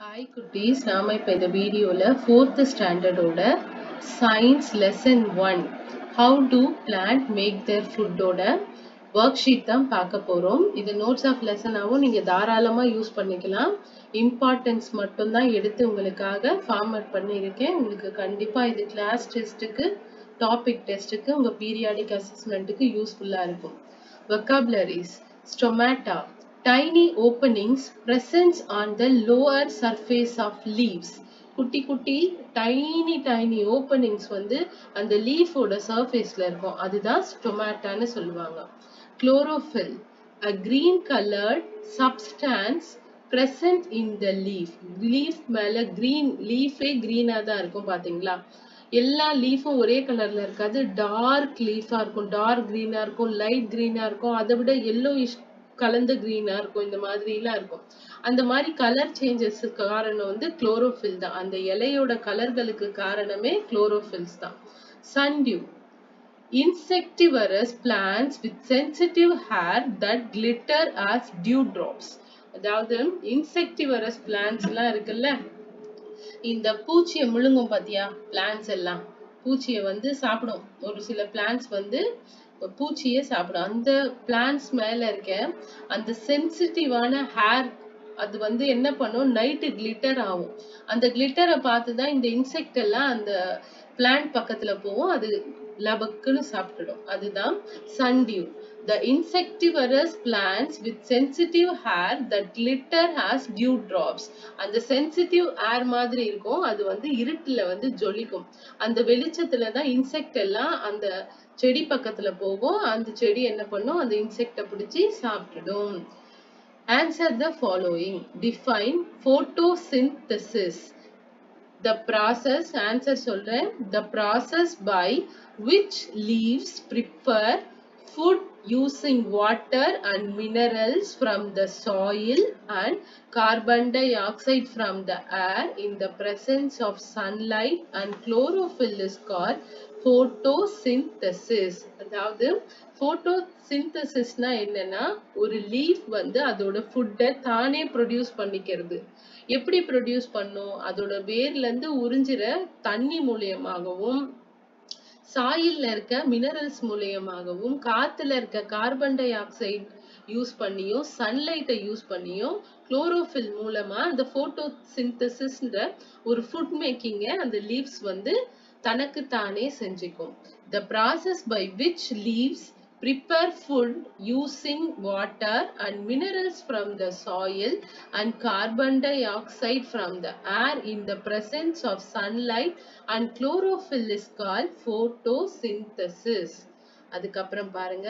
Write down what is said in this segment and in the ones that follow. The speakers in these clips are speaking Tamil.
Hi குட்டீஸ், நாம இப்ப இந்த வீடியோல 4th ஸ்டாண்டர்டோட science lesson 1 how do plant make their foodோட ஒர்க் ஷீட் தான் பார்க்க போறோம். இது நோட்ஸ் ஆஃப் லெசனாவும் நீங்க தாராளமா யூஸ் பண்ணிக்கலாம். இம்பார்ட்டன்ஸ் மட்டும் தான் எடுத்து உங்களுக்காக ஃபார்மட் பண்ணியிருக்கேன். உங்களுக்கு கண்டிப்பா இது கிளாஸ் டெஸ்ட்டுக்கு, டாபிக் டெஸ்ட்டுக்கு, உங்க பீரியாடிக் அசஸ்மெண்ட்டுக்கு யூஸ்ஃபுல்லா இருக்கும். Vocabularies: stomata, tiny openings present on the lower surface of leaves. குட்டி குட்டி tiny openings வந்து அந்த லீஃபோட சர்ஃபேஸ்ல இருக்கும், அதுதான் ஸ்டொமேட்டான்னு சொல்லுவாங்க. Chlorophyll, a green colored substance present in the leaf. Leaf மேல green, லீஃபே greenஆ தான் இருக்கும் பாத்தீங்களா? எல்லா லீஃபும் ஒரே கலர்ல இருக்காது. டார்க் லீஃபா இருக்கும், டார்க் கிரீனா இருக்கும், லைட் கிரீனா இருக்கும், அதை விட yellowish கலந்த கிரீனா இருக்கும். இந்த மாதிரி எல்லாம் இருக்கும். அந்த மாதிரி கலர் சேஞ்சஸ் காரணம் வந்து குளோரோஃபில் தான். அந்த இலையோட கலர்களுக்கு காரணமே குளோரோஃபில்ஸ் தான். Sundew, insectivorous plants with sensitive hair that glitter as dewdrops. அதாவது இன்செக்டிவரஸ் பிளான்ட்ஸ் எல்லாம் இருக்குல்ல, இந்த பூச்சியை முழுங்கும் பாத்தியா, பிளான்ட்ஸ் எல்லாம் பூச்சியை வந்து சாப்பிடும். ஒரு சில பிளான்ட்ஸ் வந்து பூச்சியே சாப்பிடும். அந்த பிளான்ட்ஸ் மேல இருக்க அந்த சென்சிட்டிவான ஹேர் அது வந்து என்ன பண்ணும், நைட்டு கிளிட்டர் ஆகும். அந்த கிளிட்டரை பார்த்துதான் இந்த இன்செக்ட் எல்லாம் அந்த பிளான்ட் பக்கத்துல போகும், அது லபக்குன்னு சாப்பிட்டுடும். அதுதான் சன்டியூ. The insectivorous plants with sensitive hair that glitter as dewdrops. அந்த சென்சிட்டிவ் ஏர் மாதிரி இருக்கும், அது வந்து இருட்டுல வந்து ஜொலிக்கும். அந்த வெளிச்சத்துல தான் இன்செக்ட் எல்லாம் அந்த செடி பக்கத்துல போகும். அந்த செடி என்ன பண்ணும், அந்த இன்செக்ட பிடிச்சி சாப்பிட்டுடும். Answer the following. Define photosynthesis. The process, answer சொல்றேன். The process by which leaves prepare food using water and minerals from the soil and carbon dioxide from the air in the presence of sunlight and chlorophyll is called photosynthesis. அதாவது photosynthesisனா என்னன்னா, ஒரு லீஃப் வந்து அதோட ஃபுட்டை தானே ப்ரொடியூஸ் பண்ணிக்கிறது. எப்படி ப்ரொடியூஸ் பண்ணும், அதோட வேர்ல இருந்து உறிஞ்சிற தண்ணி மூலியமாகவும், சாயில்ல இருக்க மினரல்ஸ் மூலியமாகவும், காத்துல இருக்க கார்பன் டை ஆக்சைடு யூஸ் பண்ணியும், சன்லைட்டை யூஸ் பண்ணியும், குளோரோஃபில் மூலமா அந்த போட்டோசிந்தசிஸ்ன்ற ஒரு ஃபுட் மேக்கிங்க அந்த லீவ்ஸ் வந்து தனக்கு தானே செஞ்சுக்கும். The process by which leaves prepare food using water and minerals from the soil and carbon dioxide from the air in the presence of sunlight and chlorophyll is called photosynthesis. அதுக்கப்புறம் பாருங்க,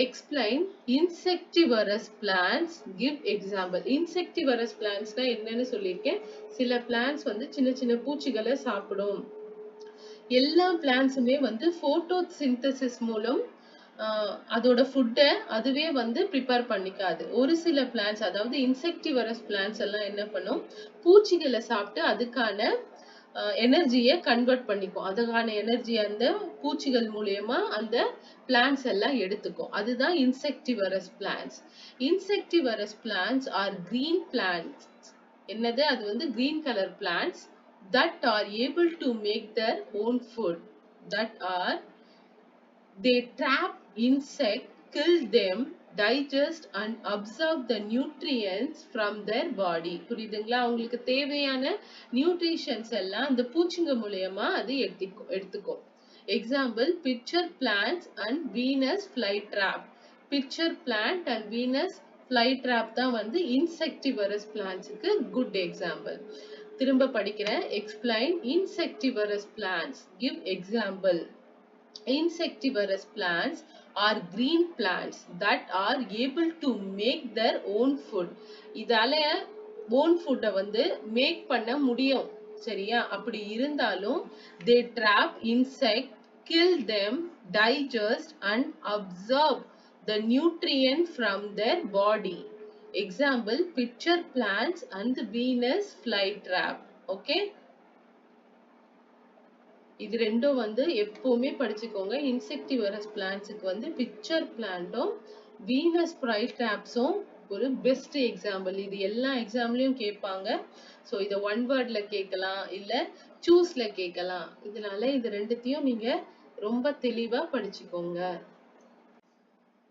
explain insectivorous plants, give example. insectivorous plants னா என்னன்னு சொல்லியிருக்கேன். சில plants வந்து சின்ன சின்ன பூச்சிகளை சாப்பிடும். எல்லா பிளான்ட்ஸுமே வந்து போட்டோசிந்தசிஸ் மூலம் அதோட ஃபுட்டை அதுவே வந்து ப்ரிப்பேர் பண்ணிக்காது. ஒரு சில பிளான்ட்ஸ், அதாவது இன்செக்டிவரஸ் பிளான்ட்ஸ் எல்லாம் என்ன பண்ணும், பூச்சிகளை சாப்பிட்டு அதுக்கான எனர்ஜியை கன்வெர்ட் பண்ணிக்கும். அதுக்கான எனர்ஜி அந்த பூச்சிகள் மூலியமா அந்த பிளான்ட்ஸ் எல்லாம் எடுத்துக்கும். அதுதான் insectivorous plants. Insectivorous plants R green plants. என்னது, அது வந்து green colour plants that are able to make their own food. That are, they trap insect, kill them, digest and absorb the nutrients from their body. புரியுதுங்களா? உங்களுக்கு தேவையான நியூட்ரிஷன்ஸ் எல்லாம் அந்த பூச்சிங்க மூலமா அது எடுத்துக்கும். Example, pitcher plants and Venus flytrap. Pitcher plant and Venus flytrap தான் வந்து insectivorous plantsக்கு good example. திரும்ப படிக்கிறேன். Explain insectivorous plants. Give example. Insectivorous plants are green plants that are able to make their own food. இதால own food வந்து மேக் பண்ண முடியும், சரியா? அப்படி இருந்தாலும் they trap insect, kill them, digest and absorb the nutrient from their body. Example, pitcher plants and the Venus flytrap. Okay, இது ரெண்டும் வந்து எப்பவுமே படிச்சுக்கோங்க. இன்செக்டிவரஸ் பிளான்ட்ஸுக்கு வந்து பிக்சர் பிளான்ட்டும் வீனஸ் ஃப்ளைட்ராப்ஸும் ஒரு பெஸ்ட் எக்ஸாம்பிள். இது எல்லா எக்ஸாம்லயும் கேட்பாங்க. ஸோ இதை ஒன் வேர்ட்ல கேட்கலாம், இல்ல சூஸ்ல கேட்கலாம். இதனால இது ரெண்டுத்தையும் நீங்க ரொம்ப தெளிவா படிச்சுக்கோங்க.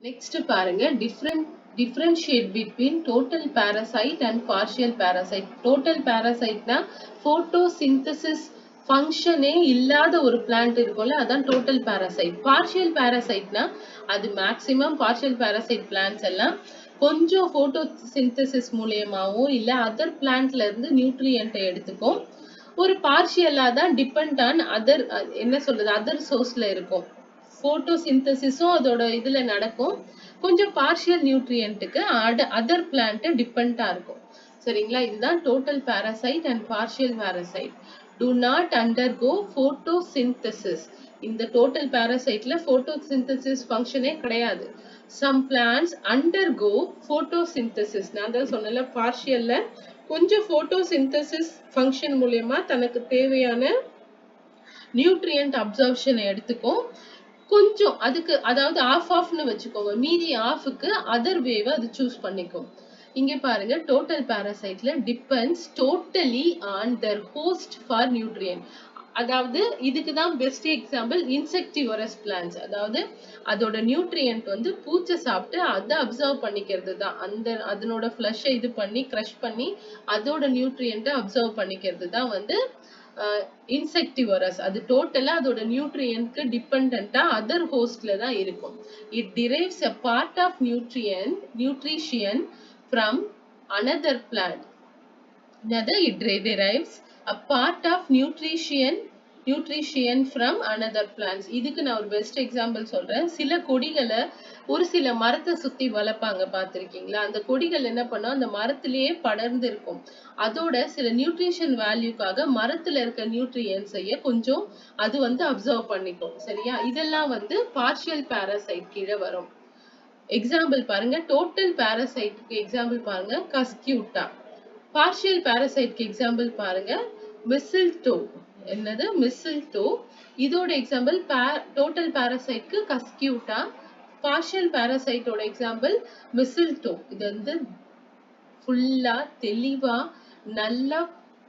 நெக்ஸ்ட் பாருங்க, differentiate between total parasite and partial parasite. total parasiteனா photosynthesis ஃபங்க்ஷனே இல்லாத ஒரு பிளான்ட் இருக்கும்ல, அதான் டோட்டல் பாராசைட். பார்ஷியல் பாராசைட்னா அது மேக்சிமம் பார்ஷியல் பாராசைட் பிளான்ட்ஸ் எல்லாம் கொஞ்சம் போட்டோசிந்தசிஸ் மூலியமாவோ இல்ல அதர் பிளான்ட்ல இருந்து நியூட்ரியன்ட்டை எடுத்துக்கும். ஒரு பார்ஷியலா தான் டிபெண்ட் ஆன் அதர், என்ன சொல்றது, அதர் சோர்ஸ்ல இருக்கும். போட்டோசிந்தசிஸும் அதோட இதுல நடக்கும். கொஞ்சம் பார்ஷியல் நியூட்ரியன்ட்டுக்கு அதர் பிளான்ட் டிபெண்டா இருக்கும். சரிங்களா? இதுதான் total parasite and partial parasite. do not undergo photosynthesis. இந்த டோட்டல் பாராசைட்ல photosynthesis ஃபங்க்ஷனே கிடையாது. some plants undergo photosynthesis. நான் தான் சொன்னல, பார்ஷியல்ல கொஞ்சம் photosynthesis ஃபங்க்ஷன் மூலமா தனக்கு தேவையான நியூட்ரியன்ட் அப்சர்ப்ஷனை எடுத்துக்கும். கொஞ்சம் அதுக்கு, அதாவது ஆஃப்னு வச்சுக்கோங்க, மீதி ஆஃப்க்கு அதர் வேவை அது சூஸ் பண்ணிக்கும். இங்க பாருங்க, டோட்டல் பாராசைட்ல depends totally on their host for nutrient. அதாவது இதுக்கு தான் பெஸ்ட் எக்ஸாம்பிள் இன்செக்டிவரஸ் பிளான்ட்ஸ். அதாவது அதோட நியூட்ரியன்ட் வந்து பூச்சை சாப்பிட்டு அதை அப்சர்வ் பண்ணிக்கிறது தான். அதனோட ஃப்ளஷை இது பண்ணி கிரஷ் பண்ணி அதோட நியூட்ரியன்ட்டை அப்சர்வ் பண்ணிக்கிறது தான் வந்து இன்செக்டிவரஸ். அது டோட்டலா அதோட நியூட்ரியன்ட்க்கு டிபெண்டன்ட்டா அதர் ஹோஸ்ட்ல தான் இருக்கும். It drives a part of nutrition from another plant. It derives a part of nutrition from another plants. இதுக்கு நான் ஒரு பெஸ்ட் எக்ஸாம்பிள் சொல்றேன். சில கொடிகளை ஒரு சில மரத்தை சுத்தி வளர்ப்பாங்க, பார்த்திருக்கீங்களா? அந்த கொடிகள் என்ன பண்ணா அந்த மரத்திலேயே படர்ந்து இருக்கும். அதோட சில நியூட்ரிஷன் வேல்யூக்காக மரத்துல இருக்க நியூட்ரியன்ஸைய கொஞ்சம் அது வந்து அப்சர்வ் பண்ணிக்கும். சரியா? இதெல்லாம் வந்து பார்ஷியல் பாராசைட் கீழே வரும். எக்ஸாம்பிள் பாருங்க, டோட்டல் பாராசைட்க்கு எக்ஸாம்பிள் பாருங்க, கஸ்கியூட்டா. பார்ஷியல் பாராசைட்க்கு எக்ஸாம்பிள் பாருங்க, மிஸ்ல்டோ. என்னது? மிஸ்ல்டோ. இதோட எக்ஸாம்பிள் டோட்டல் பாராசைட்க்கு கஸ்கியூட்டா, பார்ஷியல் பாராசைட்டோட எக்ஸாம்பிள் மிஸ்ல்டோ. இது வந்து ஃபுல்லா தெளிவா நல்லா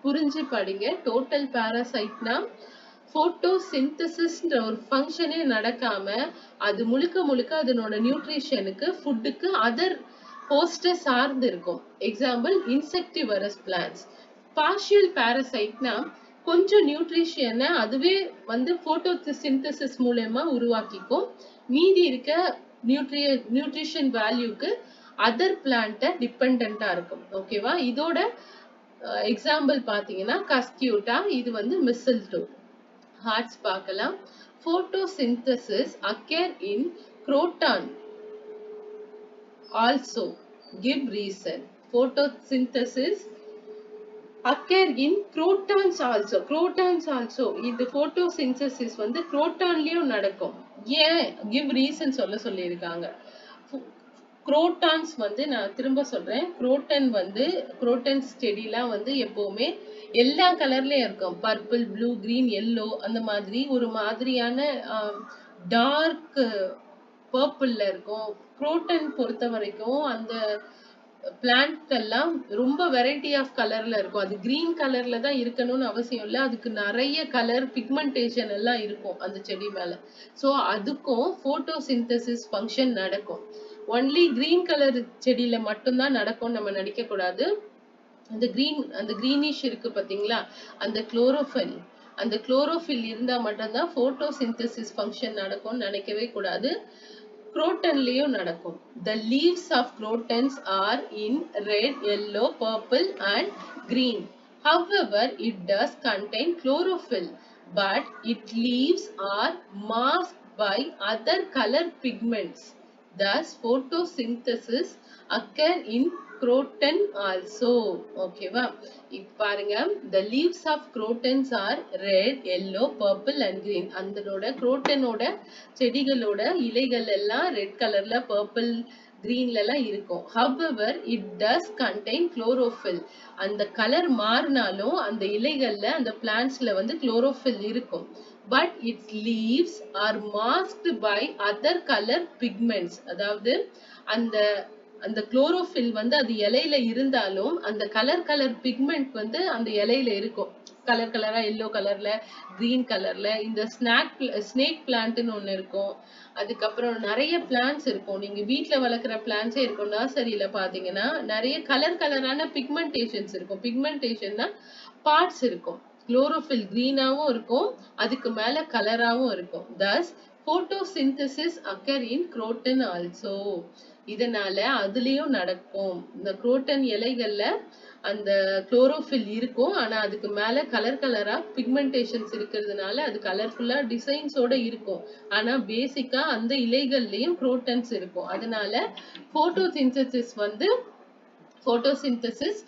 புரிஞ்சு படிங்க. டோட்டல் பாராசைட்னா போட்டோசிந்தசிஸ்ன்ற ஒரு ஃபங்க்ஷனே நடக்காம அது முழுக்க முழுக்க அதனோட நியூட்ரிஷனுக்கு, ஃபுட்டுக்கு அதர் ஹோஸ்ட சார்ந்து இருக்கும். Example insectivorous plants. பார்ஷியல் பாராசைட்னா கொஞ்சம் நியூட்ரிஷனை அதுவே வந்து போட்டோசிந்தசிஸ் மூலமா உருவாக்கிக்கும். மீதி இருக்க நியூட்ரிஷன் வேல்யூக்கு அதர் பிளான்ட்டை டிபெண்டா இருக்கும். ஓகேவா? இதோட எக்ஸாம்பிள் பாத்தீங்கன்னா கஸ்கியூட்டா, இது வந்து மிஸ்ல்டோ. ஹார்ட்ஸ் பார்க்கலாம். photosynthesis occur in croton also. Give reason. photosynthesis occur in crotons also. crotons also. இந்த photosynthesis வந்து crotonலயும் நடக்கும். ஏன்? give reason சொல்லியிருக்காங்க. குரோட்டான்ஸ் வந்து, நான் திரும்ப சொல்றேன், குரோட்டன் வந்து, குரோட்டன்ஸ் செடிலாம் வந்து எப்பவுமே எல்லா கலர்லயும் இருக்கும். பர்பிள், ப்ளூ, கிரீன், எல்லோ, அந்த மாதிரி ஒரு மாதிரியான டார்க் பர்பிள்ல இருக்கும். குரோட்டன் பொறுத்த வரைக்கும் அந்த பிளான்ட் எல்லாம் ரொம்ப வெரைட்டி ஆஃப் கலர்ல இருக்கும். அது கிரீன் கலர்ல தான் இருக்கணும்னு அவசியம் இல்லை. அதுக்கு நிறைய கலர் பிக்மெண்டேஷன் எல்லாம் இருக்கும் அந்த செடி மேல. ஸோ அதுக்கும் போட்டோசிந்தசிஸ் ஃபங்க்ஷன் நடக்கும். ஒன்லி கிரீன் கலர் செடியில மட்டும்தான் நடக்கும் நம்ம நினைக்க கூடாது. அந்த கிரீனிஷ் இருக்கு பாத்தீங்களா, அந்த குளோரோஃபில் இருந்தா மட்டும்தான் போட்டோசிந்தசிஸ் ஃபங்க்ஷன் நடக்கும்னு நினைக்கவே கூடாது. குரோட்டன்லயும் நடக்கும். The leaves of crotons are in red, yellow, purple and green. However, it does contain chlorophyll, but its leaves are masked by other color pigments. Thus, photosynthesis occur in croton also. ஓகேவா? இப்ப பாருங்க, the leaves of crotons are red, yellow, purple and green. அந்தோட குரோட்டனோட செடிகளோட இலைகள் எல்லாம் ரெட் கலர்ல, பர்பிள், கிரீன்ல எல்லாம் இருக்கும். However, it does contain chlorophyll. அந்த கலர் மாறினாலும் அந்த இலைகள்ல, அந்த பிளான்ட்ஸ்ல வந்து chlorophyll இருக்கும். But its leaves are masked by other color pigments. அதாவது அந்த அந்த குளோரோஃபில் வந்து அது இலையில இருந்தாலும் அந்த கலர் பிக்மெண்ட் வந்து அந்த இலையில இருக்கும். கலர் கலரா எல்லோ கலர்ல, கிரீன் கலர்ல. இந்த ஸ்னேக் பிளான்ட்னு ஒண்ணு இருக்கும். அதுக்கப்புறம் நிறைய பிளான்ட்ஸ் இருக்கும். நீங்க வீட்ல வளர்க்குற பிளான்ட்ஸே இருக்கும். நர்சரியில பாத்தீங்கன்னா நிறைய கலரான பிக்மெண்டேஷன்ஸ் இருக்கும். பிக்மெண்டேஷன்னா பார்ட்ஸ் இருக்கும். குளோரோஃபில் கிரீனாவும் இருக்கும், அதுக்கு மேல கலராவும் இருக்கும். thus photosynthesis occur in croton also. இதனால அதுலயும் நடக்கும். இந்த குரோட்டன் இலைகள்ல அந்த குளோரோஃபில் இருக்கும், ஆனா அதுக்கு மேல கலரா பிக்மெண்டேஷன்ஸ் இருக்கிறதுனால அது கலர்ஃபுல்லா டிசைன்ஸோட இருக்கும். ஆனா பேசிக்கா அந்த இலைகள்லயும் குரோட்டன்ஸ் இருக்கும். அதனால போட்டோசிந்தசிஸ் வந்து போட்டோசிந்தசிஸ்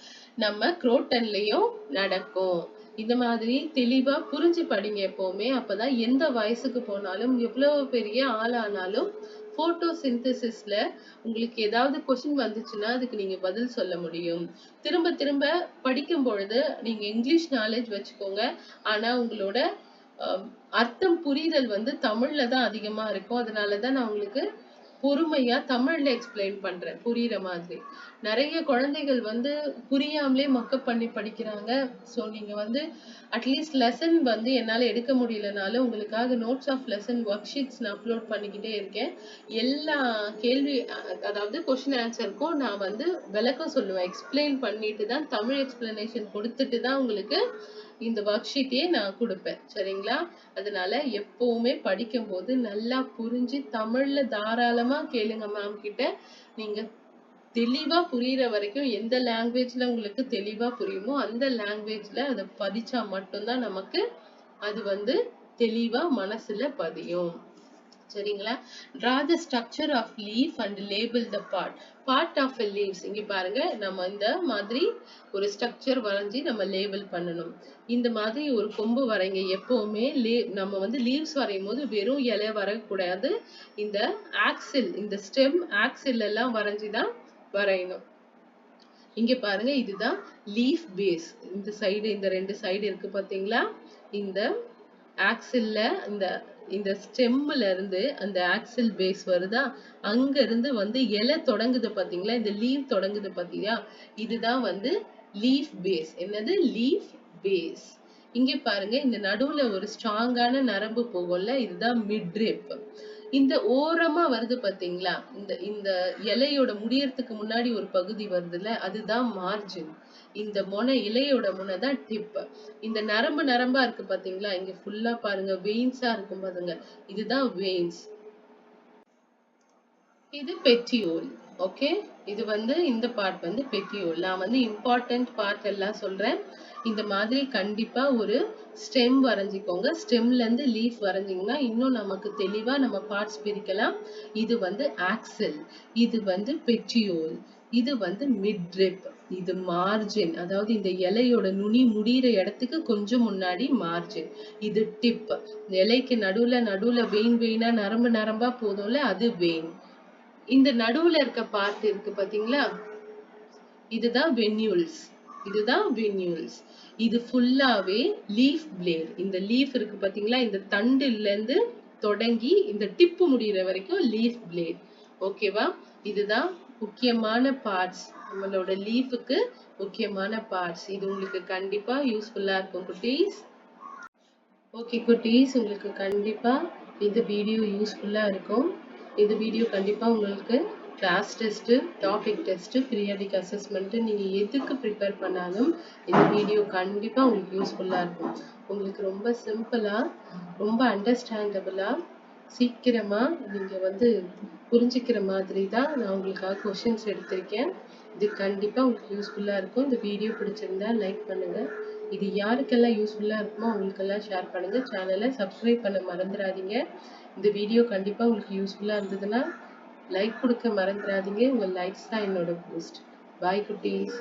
நம்ம குரோட்டன்லயும் நடக்கும். இந்த மாதிரி தெளிவா புரிஞ்சு படிங்க எப்பவுமே. அப்பதான் எந்த வயசுக்கு போனாலும் எவ்வளவு பெரிய ஆளானாலும் போட்டோசிந்தசிஸ்ல உங்களுக்கு ஏதாவது கொஸ்டின் வந்துச்சுன்னா அதுக்கு நீங்க பதில் சொல்ல முடியும். திரும்ப திரும்ப படிக்கும் பொழுது நீங்க இங்கிலீஷ் நாலேஜ் வச்சுக்கோங்க. ஆனா உங்களோட அர்த்தம் புரிதல் வந்து தமிழ்ல தான் அதிகமா இருக்கும். அதனாலதான் நான் உங்களுக்கு பொறுமையா தமிழ்ல எக்ஸ்பிளைன் பண்றேன், புரியுற மாதிரி. நிறைய குழந்தைகள் வந்து புரியாமலே மக்கப் பண்ணி படிக்கிறாங்க. சோ நீங்க வந்து அட்லீஸ்ட் லெசன் வந்து என்னால எடுக்க முடியலனாலும் உங்களுக்காக notes of lesson worksheets நான் அப்லோட் பண்ணிக்கிட்டே இருக்கேன். எல்லா கேள்வி அதாவது கொஸ்டின் ஆன்சருக்கும் நான் வந்து விளக்கம் சொல்லுவேன். எக்ஸ்பிளைன் பண்ணிட்டு தான், தமிழ் எக்ஸ்பிளனேஷன் கொடுத்துட்டு தான் உங்களுக்கு இந்த ஒர்க் ஷீட்டையே நான் கொடுப்பேன். சரிங்களா? அதனால எப்பவுமே படிக்கும் போது நல்லா புரிஞ்சு தமிழ்ல தாராளமா கேளுங்க மேம் கிட்ட. நீங்க தெளிவா புரியுற வரைக்கும் எந்த லாங்குவேஜ்ல உங்களுக்கு தெளிவா புரியுமோ அந்த லாங்குவேஜ்ல அதை படிச்சா மட்டும்தான் நமக்கு அது வந்து தெளிவா மனசுல பதியும். சரிங்களா? draw the structure of leaf and label the part of a leaves. இங்க பாருங்க, நம்ம இந்த மாதிரி ஒரு ஸ்ட்ரக்சர் வரைஞ்சி நம்ம லேபிள் பண்ணணும். இந்த மாதிரி ஒரு கொம்பு வரைங்க. எப்பவுமே நம்ம வந்து லீவ்ஸ் வரையும் போது வெறும் இலை வரையக்கூடாது. இந்த ஆக்சில், இந்த ஸ்டெம் ஆக்சில் எல்லாம் வரைஞ்சிதான் வரையணும். இங்க பாருங்க, இதுதான் லீஃப் பேஸ். இந்த சைடு, இந்த ரெண்டு சைடு இருக்கு பாத்தீங்களா? இந்த ஆக்சில்ல இந்த ஸ்டெம்ல இருந்து அந்த ஆக்சில் பேஸ் வருதா, அங்க இருந்து வந்து இலை தொடங்குது பாத்தீங்களா, இந்த லீவ் தொடங்குது பாத்தீங்களா, இதுதான் வந்து லீஃப் பேஸ். என்னது? Leaf base. இங்க பாருங்க, இந்த நடுவுல ஒரு ஸ்ட்ராங்கான நரம்பு போகும்ல, இதுதான் மிட்ரிப். இந்த ஓரமா வருது பாத்தீங்களா, இந்த இலையோட முடியறதுக்கு முன்னாடி ஒரு பகுதி வருதுல்ல, அதுதான் மார்ஜின். இந்த இலையோட முனை தான் டிப். இந்த நரம்பா இருக்கு பாத்தீங்களா, இங்க ஃபுல்லா பாருங்க வெயின்ஸா இருக்கும் பாருங்க, இதுதான் வெயின்ஸ். இது பெட்டியோல். ஓகே, இது வந்து இந்த பார்ட் வந்து பெட்டியோல். நான் வந்து இம்பார்ட்டன்ட் பார்ட் எல்லாம் சொல்றேன். இந்த மாதிரி கண்டிப்பா ஒரு ஸ்டெம் வரைஞ்சிக்கோங்க. ஸ்டெம்ல இருந்து லீஃப் வரைஞ்சிங்கன்னா இன்னும் நமக்கு தெளிவா நம்ம பார்ட்ஸ் பிரிக்கலாம். இது வந்து ஆக்சில், இது வந்து பெட்டியோல், இது வந்து மிட்ரிப், இது மார்ஜின். அதாவது இந்த இலையோட நுனி முடிகிற இடத்துக்கு கொஞ்சம் முன்னாடி மார்ஜின். இது டிப். இலைக்கு நடுவுல வெயினா நரம்பா போதும்ல, அது வெயின். இந்த நடுவுல இருக்க பார்ட் இருக்கு பாத்தீங்களா, இதுதான் வென்யூல்ஸ். இதுதான் வென்யூல்ஸ். இது ஃபுல்லாவே லீஃப் பிளேட். இந்த லீஃப் இருக்கு பாத்தீங்களா, இந்த தண்டுல இருந்து தொடங்கி இந்த டிப்பு முடிகிற வரைக்கும் லீஃப் பிளேட். ஓகேவா? இதுதான் முக்கியமான பார்ட்ஸ், நம்மளோட லீஃபுக்கு முக்கியமான பார்ட்ஸ். இது உங்களுக்கு கண்டிப்பா யூஸ்ஃபுல்லா இருக்கும் குட்டீஸ். ஓகே குட்டீஸ், உங்களுக்கு கண்டிப்பா இந்த வீடியோ யூஸ்ஃபுல்லா இருக்கும். இந்த வீடியோ கண்டிப்பா உங்களுக்கு class test, topic test, periodic assessment, நீங்க எதுக்கு ப்ரிப்பேர் பண்ணாலும் இந்த வீடியோ கண்டிப்பா உங்களுக்கு யூஸ்ஃபுல்லா இருக்கும். உங்களுக்கு ரொம்ப சிம்பிளா, ரொம்ப அண்டர்ஸ்டாண்டபிளா, சீக்கிரமா நீங்க வந்து புரிஞ்சுக்கிற மாதிரி தான் நான் உங்களுக்காக கொஸ்டின்ஸ் எடுத்திருக்கேன். இது கண்டிப்பா உங்களுக்கு யூஸ்ஃபுல்லா இருக்கும். இந்த வீடியோ பிடிச்சிருந்தா லைக் பண்ணுங்க. இது யாருக்கெல்லாம் யூஸ்ஃபுல்லா இருக்குமோ அவங்களுக்கெல்லாம் ஷேர் பண்ணுங்க. சேனலை சப்ஸ்கிரைப் பண்ண மறந்துடாதீங்க. இந்த வீடியோ கண்டிப்பா உங்களுக்கு யூஸ்ஃபுல்லா இருந்ததுன்னா லைக் கொடுக்க மறந்துடாதீங்க. உங்க லைக்ஸ் தான் என்னோட பூஸ்ட். பாய் குட்டீஸ்.